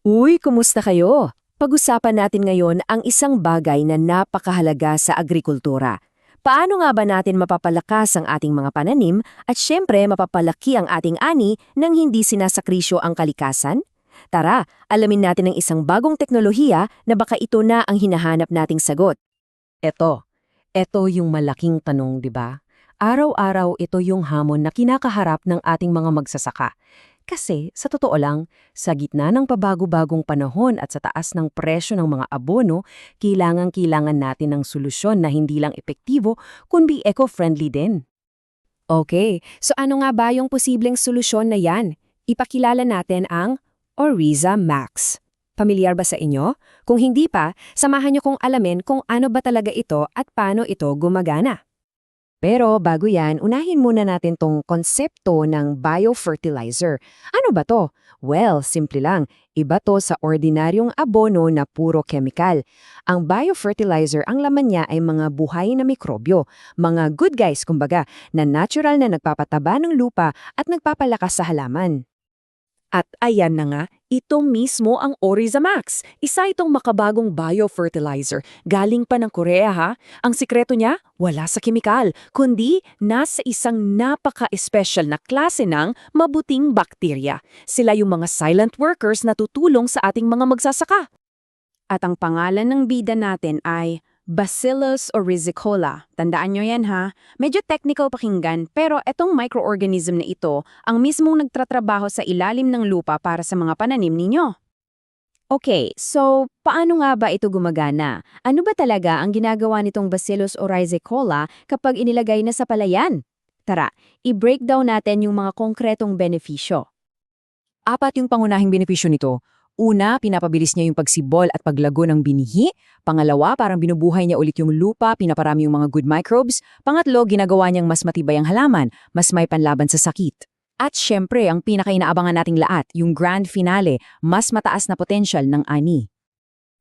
Uy, kumusta kayo? Pag-usapan natin ngayon ang isang bagay na napakahalaga sa agrikultura. Paano nga ba natin mapapalakas ang ating mga pananim at syempre mapapalaki ang ating ani nang hindi sinasakrisyo ang kalikasan? Tara, alamin natin ang isang bagong teknolohiya na baka ito na ang hinahanap nating sagot. Eto. Eto yung malaking tanong, di ba? Araw-araw ito yung hamon na kinakaharap ng ating mga magsasaka. Kasi, sa totoo lang, sa gitna ng pabago-bagong panahon at sa taas ng presyo ng mga abono, kailangan natin ng solusyon na hindi lang epektibo, kundi eco-friendly din. Okay, so ano nga ba yung posibleng solusyon na yan? Ipakilala natin ang Oriza Max. Pamilyar ba sa inyo? Kung hindi pa, samahan niyo kong alamin kung ano ba talaga ito at paano ito gumagana. Pero bago yan, unahin muna natin tong konsepto ng biofertilizer. Ano ba to? Well, simple lang. Iba to sa ordinaryong abono na puro chemical. Ang biofertilizer, ang laman niya ay mga buhay na mikrobyo, mga good guys kumbaga, na natural na nagpapataba ng lupa at nagpapalakas sa halaman. At ayan na nga, ito mismo ang Orizamax. Isa itong makabagong biofertilizer. Galing pa ng Korea ha. Ang sikreto niya, wala sa kemikal, kundi nasa isang napaka-espesyal na klase ng mabuting bakterya. Sila yung mga silent workers na tutulong sa ating mga magsasaka. At ang pangalan ng bida natin ay Bacillus oryzicola. Tandaan nyo yan ha. Medyo technical pakinggan, pero etong microorganism na ito ang mismong nagtratrabaho sa ilalim ng lupa para sa mga pananim ninyo. Okay, so paano nga ba ito gumagana? Ano ba talaga ang ginagawa nitong Bacillus oryzicola kapag inilagay na sa palayan? Tara, i-breakdown natin yung mga konkretong benepisyo. Apat yung pangunahing benepisyo nito. Una, pinapabilis niya yung pagsibol at paglago ng binihi. Pangalawa, parang binubuhay niya ulit yung lupa, pinaparami yung mga good microbes. Pangatlo, ginagawa niyang mas matibay ang halaman, mas may panlaban sa sakit. At syempre, ang pinakainaabangan nating lahat, yung grand finale, mas mataas na potensyal ng ani.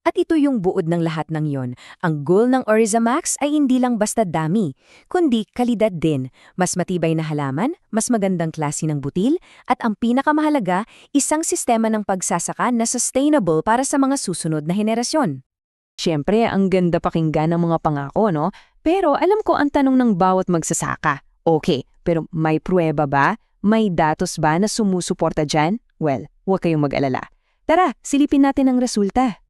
At ito yung buod ng lahat ng yon. Ang goal ng Orizamax ay hindi lang basta dami, kundi kalidad din. Mas matibay na halaman, mas magandang klase ng butil, at ang pinakamahalaga, isang sistema ng pagsasaka na sustainable para sa mga susunod na henerasyon. Siyempre, ang ganda pakinggan ng mga pangako, no? Pero alam ko ang tanong ng bawat magsasaka. Okay, pero may pruweba ba? May datos ba na sumusuporta dyan? Well, huwag kayong mag-alala. Tara, silipin natin ang resulta.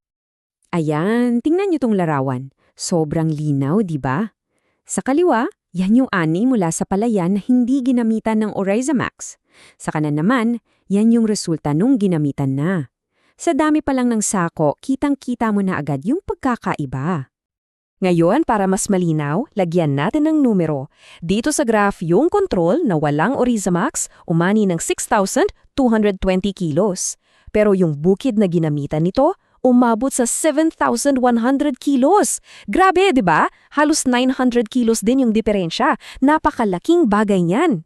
Ayan, tingnan niyo tong larawan. Sobrang linaw, di ba? Sa kaliwa, yan yung ani mula sa palayan na hindi ginamitan ng Orizamax. Sa kanan naman, yan yung resulta nung ginamitan na. Sa dami pa lang ng sako, kitang-kita mo na agad yung pagkakaiba. Ngayon, para mas malinaw, lagyan natin ng numero. Dito sa graph, yung control na walang Orizamax, umani ng 6,220 kilos. Pero yung bukid na ginamitan nito, umabot sa 7,100 kilos. Grabe, di ba? Halos 900 kilos din yung diferensya. Napakalaking bagay niyan.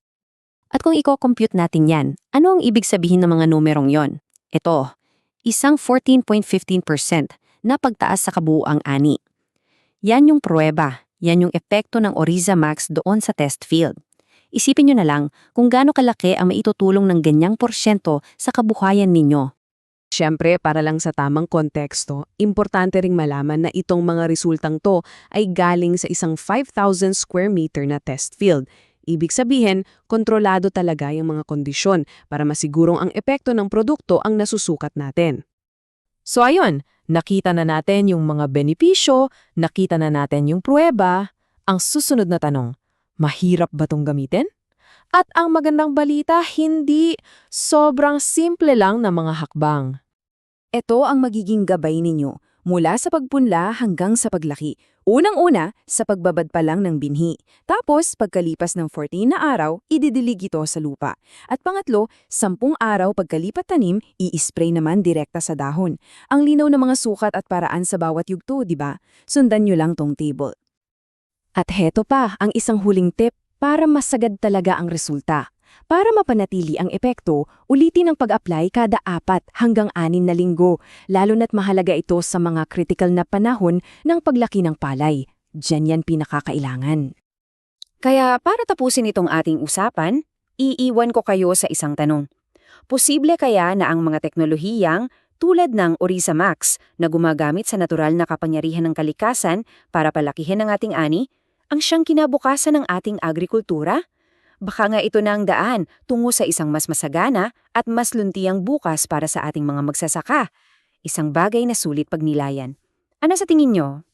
At kung i-compute natin yan, ano ang ibig sabihin ng mga numerong yon? Ito, isang 14.15% na pagtaas sa kabuuang ani. Yan yung pruweba, yan yung epekto ng Orizamax doon sa test field. Isipin nyo na lang kung gaano kalaki ang maitutulong ng ganyang porsyento sa kabuhayan ninyo. Siyempre, para lang sa tamang konteksto, importante ring malaman na itong mga resultang to ay galing sa isang 5,000 square meter na test field. Ibig sabihin, kontrolado talaga yung mga kondisyon para masigurong ang epekto ng produkto ang nasusukat natin. So ayun, nakita na natin yung mga benepisyo, nakita na natin yung pruweba. Ang susunod na tanong, mahirap ba tong gamitin? At ang magandang balita, hindi. Sobrang simple lang na mga hakbang. Ito ang magiging gabay ninyo, mula sa pagpunla hanggang sa paglaki. Unang-una, sa pagbabad pa lang ng binhi. Tapos, pagkalipas ng 14 na araw, ididilig ito sa lupa. At pangatlo, 10 araw pagkalipat tanim, i-spray naman direkta sa dahon. Ang linaw ng mga sukat at paraan sa bawat yugto, di ba? Sundan nyo lang tong table. At heto pa, ang isang huling tip para masagad talaga ang resulta. Para mapanatili ang epekto, ulitin ang pag-apply kada 4 hanggang 6 na linggo, lalo na't mahalaga ito sa mga critical na panahon ng paglaki ng palay. Diyan yan pinakakailangan. Kaya para tapusin itong ating usapan, iiwan ko kayo sa isang tanong. Posible kaya na ang mga teknolohiyang tulad ng Orisa Max na gumagamit sa natural na kapangyarihan ng kalikasan para palakihin ang ating ani, ang siyang kinabukasan ng ating agrikultura? Baka nga ito na ang daan tungo sa isang mas masagana at mas luntiang bukas para sa ating mga magsasaka. Isang bagay na sulit pagnilayan. Ano sa tingin nyo?